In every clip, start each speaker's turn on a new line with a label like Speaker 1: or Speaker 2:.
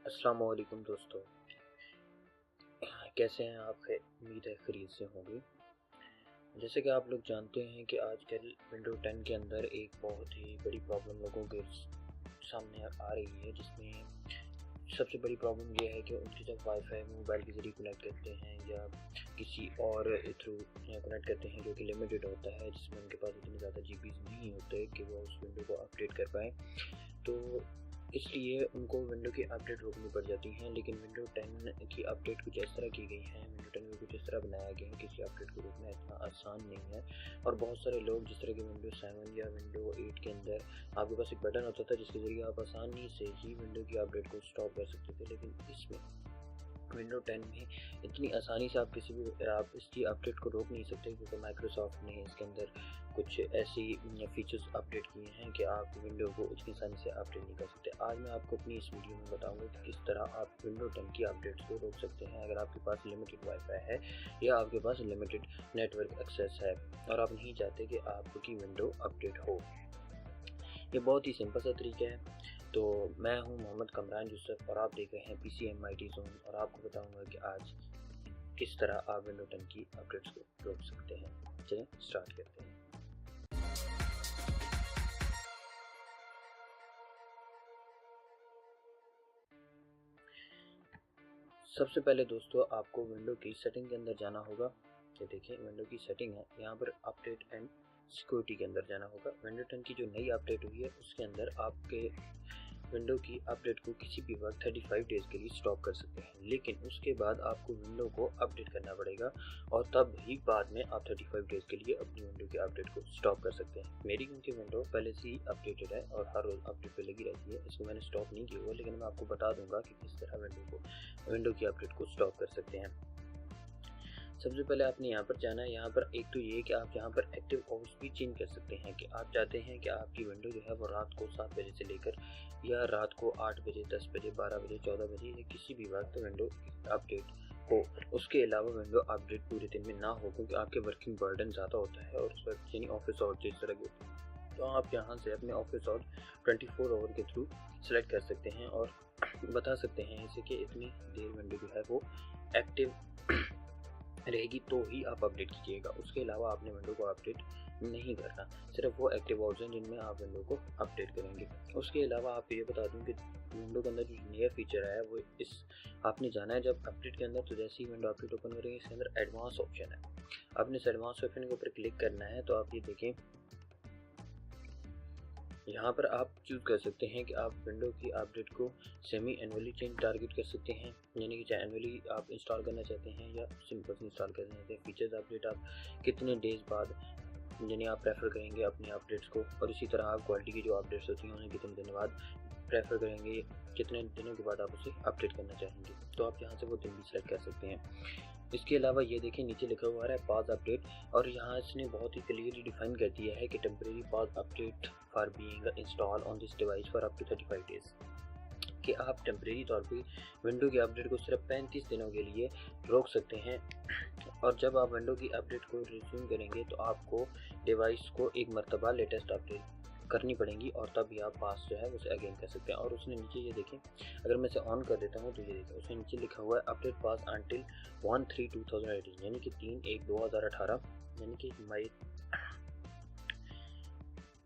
Speaker 1: अस्सलाम वालेकुम दोस्तों, कैसे हैं आप? उम्मीद है खैरियत से होंगे। जैसे कि आप लोग जानते हैं कि आजकल विंडो 10 के अंदर एक बहुत ही बड़ी प्रॉब्लम लोगों के सामने आ रही है, जिसमें सबसे बड़ी प्रॉब्लम ये है कि उनके जब वाईफाई मोबाइल के ज़रिए कनेक्ट करते हैं या किसी और थ्रू कनेक्ट करते हैं जो कि लिमिटेड होता है, जिसमें उनके पास इतने ज़्यादा जीबीज़ नहीं होते कि वो उस विंडो को अपडेट कर पाएँ। तो इसलिए उनको विंडो की अपडेट रोकनी पड़ जाती हैं। लेकिन विंडो 10 की अपडेट कुछ इस तरह की गई है, विंडो 10 में कुछ इस तरह बनाया गया है, किसी अपडेट को रोकना इतना आसान नहीं है। और बहुत सारे लोग, जिस तरह के विंडो 7 या विंडो 8 के अंदर आपके पास एक बटन होता था जिसके ज़रिए आप आसानी से ही विंडो की अपडेट को स्टॉप कर सकते थे, लेकिन इसमें विंडो 10 में इतनी आसानी से आप इसकी अपडेट को रोक नहीं सकते, क्योंकि माइक्रोसॉफ्ट ने इसके अंदर कुछ ऐसी फीचर्स अपडेट किए हैं कि आप विंडो को इतनी आसानी से अपडेट नहीं कर सकते। आज मैं आपको अपनी इस वीडियो में बताऊंगा कि किस तरह आप विंडो 10 की अपडेट्स को रोक सकते हैं अगर आपके पास लिमिटेड वाईफाई है या आपके पास लिमिटेड नेटवर्क एक्सेस है और आप नहीं चाहते कि आपकी विंडो अपडेट हो। ये बहुत ही सिंपल सा तरीका है। तो मैं हूं मोहम्मद कमरान यूसुफ और आप देख रहे हैं PCMIT जोन, और आपको बताऊंगा कि आज किस तरह आप विंडो 10 की अपडेट्स को रोक सकते हैं। चलिए स्टार्ट करते हैं। सबसे पहले दोस्तों आपको विंडो की सेटिंग के अंदर जाना होगा। ये देखिए विंडो की सेटिंग है, यहाँ पर अपडेट एंड सिक्योरिटी के अंदर जाना होगा। विंडो 10 की जो नई अपडेट हुई है उसके अंदर आपके विंडो की अपडेट को किसी भी वक्त 35 डेज़ के लिए स्टॉप कर सकते हैं, लेकिन उसके बाद आपको विंडो को अपडेट करना पड़ेगा और तब ही बाद में आप 35 डेज़ के लिए अपनी विंडो की अपडेट को स्टॉप कर सकते हैं। मेरी क्योंकि विंडो पहले से ही अपडेटेड है और हर रोज़ अपडेट पे लगी रहती है, इसको मैंने स्टॉप नहीं किया हुआ, लेकिन मैं आपको बता दूंगा कि किस तरह विंडो की अपडेट को स्टॉप कर सकते हैं। सबसे पहले आपने यहाँ पर जाना है। यहाँ पर एक तो ये कि आप यहाँ पर एक्टिव आवर्स भी चेंज कर सकते हैं कि आप चाहते हैं कि आपकी विंडो जो है वो रात को 7 बजे से लेकर या रात को 8 बजे, 10 बजे, 12 बजे, 14 बजे या किसी भी वक्त विंडो अपडेट हो। उसके अलावा विंडो अपडेट पूरे दिन में ना हो, क्योंकि आपके वर्किंग बर्डन ज़्यादा होता है और उस वक्त यानी ऑफिस आवर्स इस तरह के होते हैं। तो आप यहाँ से अपने ऑफिस आवर 24 आवर के थ्रू सेलेक्ट कर सकते हैं और बता सकते हैं इसे कि इतनी देर विंडो जो है वो एक्टिव रहेगी तो ही आप अपडेट कीजिएगा। उसके अलावा आपने विंडो को अपडेट नहीं करना, सिर्फ वो एक्टिव आवर्स हैं जिनमें आप विंडो को अपडेट करेंगे। उसके अलावा आपको ये बता दूं कि विंडो के अंदर जो नया फीचर है वो आपने जाना है जब अपडेट के अंदर, तो जैसे ही विंडो अपडेट ओपन करेंगे इसके अंदर एडवांस ऑप्शन है। आपने इस एडवांस ऑप्शन के ऊपर क्लिक करना है। तो आप ये देखें, यहाँ पर आप चूज़ कर सकते हैं कि आप विंडो की अपडेट को सेमी एनुअली चेंज टारगेट कर सकते हैं, यानी कि चाहे एनुअली आप इंस्टॉल करना चाहते हैं या सिंपल इंस्टॉल करना चाहते हैं। फीचर्स अपडेट आप कितने डेज़ बाद यानी आप प्रेफर करेंगे अपने अपडेट्स को, और इसी तरह आप क्वालिटी की जो अपडेट्स होती हैं उन्हें कितने दिन बाद प्रेफर करेंगे, कितने दिनों के बाद आप उसे अपडेट करना चाहेंगे। तो आप यहाँ से वो दिन भी सेलेक्ट कर सकते हैं। इसके अलावा ये देखें नीचे लिखा हुआ है पॉज अपडेट, और यहाँ इसने बहुत ही क्लियरली डिफाइन कर दिया है कि temporary pause update for being install on this device for up to 35 days, कि आप टेम्परेरी तौर पे विंडो की अपडेट को सिर्फ 35 दिनों के लिए रोक सकते हैं। और जब आप विंडो की अपडेट को रिज्यूम करेंगे तो आपको डिवाइस को एक मरतबा लेटेस्ट अपडेट करनी पड़ेंगी और तब भी आप पास जो है उसे अगेन कर सकते हैं। और उसने नीचे ये देखें, अगर मैं इसे ऑन कर देता हूँ तो ये देखें उसने नीचे लिखा हुआ है अपडेट पास अंटिल 1/3/2018, यानी कि 3/1/2018, यानी कि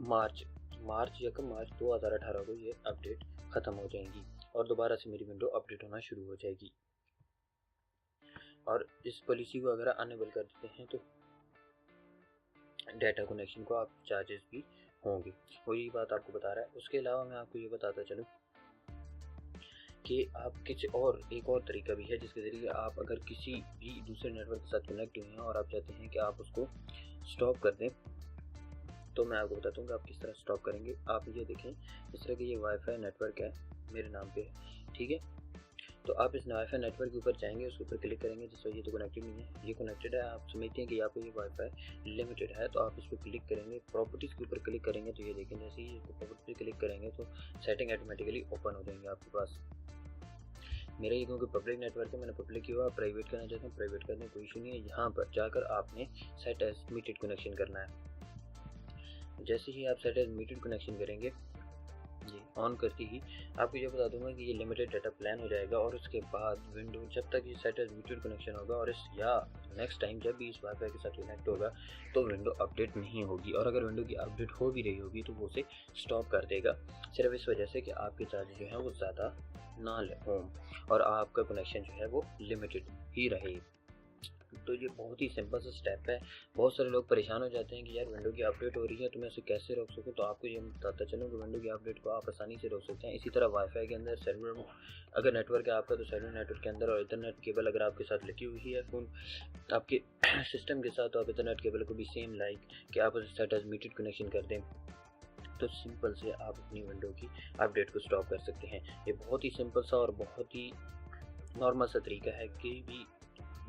Speaker 1: मार्च 2018 को ये अपडेट ख़त्म हो जाएंगी और दोबारा से मेरी विंडो अपडेट होना शुरू हो जाएगी। और इस पॉलिसी को अगर अनेबल कर देते हैं तो डाटा कनेक्शन को आप चार्जेस भी होंगे, वो यही बात आपको बता रहा है। उसके अलावा मैं आपको ये बताता चलूँ कि आप एक और तरीका भी है जिसके ज़रिए आप अगर किसी भी दूसरे नेटवर्क के साथ कनेक्ट हुए हैं और आप चाहते हैं कि आप उसको स्टॉप कर दें, तो मैं आपको बताता हूँ कि आप किस तरह स्टॉप करेंगे। आप ये देखें, इस तरह की ये वाईफाई नेटवर्क है, मेरे नाम पे है, ठीक है। तो आप इस वाईफाई नेटवर्क के ऊपर जाएंगे, उसके ऊपर क्लिक करेंगे, जिससे ये तो कनेक्टेड नहीं है, ये कनेक्टेड है। आप समझते हैं कि यहाँ पे ये वाईफाई लिमिटेड है, तो आप इस पर क्लिक करेंगे, प्रॉपर्टीज़ के ऊपर क्लिक करेंगे। तो ये देखें, जैसे ही प्रॉपर्टी पे क्लिक करेंगे तो सेटिंग ऑटोमेटिकली ओपन हो जाएंगे आपके पास। मेरा ये क्योंकि पब्लिक नेटवर्क है, मैंने पब्लिक किया हुआ, प्राइवेट करना चाहते हैं प्राइवेट करने कोई इशू नहीं है। यहाँ पर जाकर आपने सेट एज मीटेड कनेक्शन करना है। जैसे ही आप सेट एज मीटेड कनेक्शन करेंगे, जी ऑन करते ही आपको ये बता दूंगा कि ये लिमिटेड डाटा प्लान हो जाएगा और उसके बाद विंडो जब तक ये सेट एज म्यूटेड कनेक्शन होगा और इस या नेक्स्ट टाइम जब भी इस वाईफाई के साथ कनेक्ट होगा तो विंडो अपडेट नहीं होगी, और अगर विंडो की अपडेट हो भी रही होगी तो वो उसे स्टॉप कर देगा, सिर्फ इस वजह से कि आपके चार्जेस जो हैं वो ज़्यादा ना हों और आपका कनेक्शन जो है वो लिमिटेड ही रहे। तो ये बहुत ही सिंपल सा स्टेप है। बहुत सारे लोग परेशान हो जाते हैं कि यार विंडो की अपडेट हो रही है तो मैं उसे कैसे रोक सकूँ, तो आपको ये बताता चलूँ कि विंडो की अपडेट को आप आसानी से रोक सकते हैं। इसी तरह वाईफाई के अंदर सेलुलर अगर नेटवर्क है आपका तो सेलुलर नेटवर्क के अंदर और इथरनेट केबल अगर आपके साथ लगी हुई है फ़ोन आपके सिस्टम के साथ, तो आप इथरनेट केबल को भी सेम लाइक कि आप उसे सेट एज म्यूटेड कनेक्शन कर दें, तो सिंपल से आप अपनी विंडो की अपडेट को स्टॉप कर सकते हैं। ये बहुत ही सिंपल सा और बहुत ही नॉर्मल सा तरीका है कि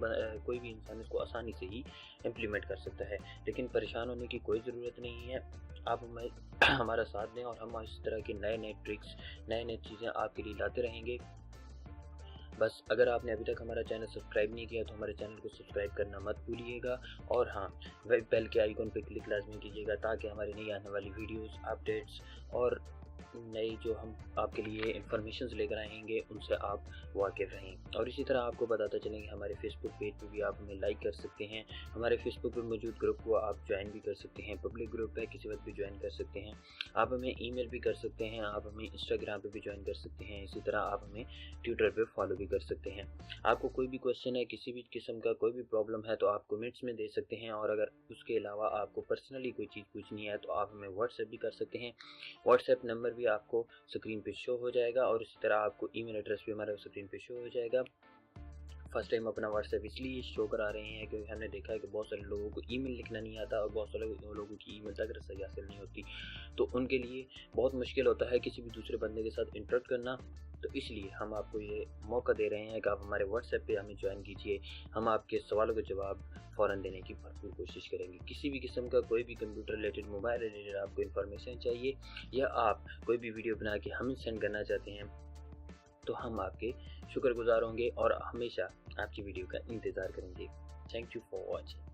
Speaker 1: कोई भी इंसान इसको आसानी से ही इम्प्लीमेंट कर सकता है, लेकिन परेशान होने की कोई ज़रूरत नहीं है। आप हमें हमारा साथ दें और हम इस तरह के नए नए ट्रिक्स, नए नए चीज़ें आपके लिए लाते रहेंगे। बस अगर आपने अभी तक हमारा चैनल सब्सक्राइब नहीं किया तो हमारे चैनल को सब्सक्राइब करना मत भूलिएगा, और हाँ बेल के आइकन पर क्लिक लाजमी कीजिएगा ताकि हमारी नई आने वाली वीडियोस, अपडेट्स और नई जो हम आपके लिए इंफॉर्मेशंस लेकर आएंगे उनसे आप वाकिफ़ रहें। और इसी तरह आपको बताता चलें कि हमारे फेसबुक पेज पे भी आप हमें लाइक कर सकते हैं, हमारे फेसबुक पे मौजूद ग्रुप को आप ज्वाइन भी कर सकते हैं, पब्लिक ग्रुप है किसी वक्त भी ज्वाइन कर सकते हैं, आप हमें ईमेल भी कर सकते हैं, आप हमें इंस्टाग्राम पे भी ज्वाइन कर सकते हैं, इसी तरह आप हमें ट्विटर पे फॉलो भी कर सकते हैं। आपको कोई भी क्वेश्चन है, किसी भी किस्म का कोई भी प्रॉब्लम है तो आप कमेंट्स में दे सकते हैं, और अगर उसके अलावा आपको पर्सनली कोई चीज़ पूछनी है तो आप हमें व्हाट्सएप भी कर सकते हैं। व्हाट्सएप नंबर भी आपको स्क्रीन पे शो हो जाएगा और इसी तरह आपको ईमेल एड्रेस भी हमारा स्क्रीन पे शो हो जाएगा। फर्स्ट टाइम अपना व्हाट्सएप इसलिए शो करा रहे हैं क्योंकि हमने देखा है कि बहुत सारे लोगों को ईमेल लिखना नहीं आता और बहुत सारे लोगों की ईमेल तक रसाई हासिल नहीं होती, तो उनके लिए बहुत मुश्किल होता है किसी भी दूसरे बंदे के साथ इंटरेक्ट करना। तो इसलिए हम आपको ये मौका दे रहे हैं कि आप हमारे व्हाट्सएप पे हमें ज्वाइन कीजिए, हम आपके सवालों के जवाब फ़ौरन देने की भरपूर कोशिश करेंगे। किसी भी किस्म का कोई भी कंप्यूटर रिलेटेड, मोबाइल रिलेटेड आपको इन्फॉर्मेशन चाहिए या आप कोई भी वीडियो बना के हमें सेंड करना चाहते हैं तो हम आपके शुक्रगुजार होंगे और हमेशा आपकी वीडियो का इंतज़ार करेंगे। Thank you for watching.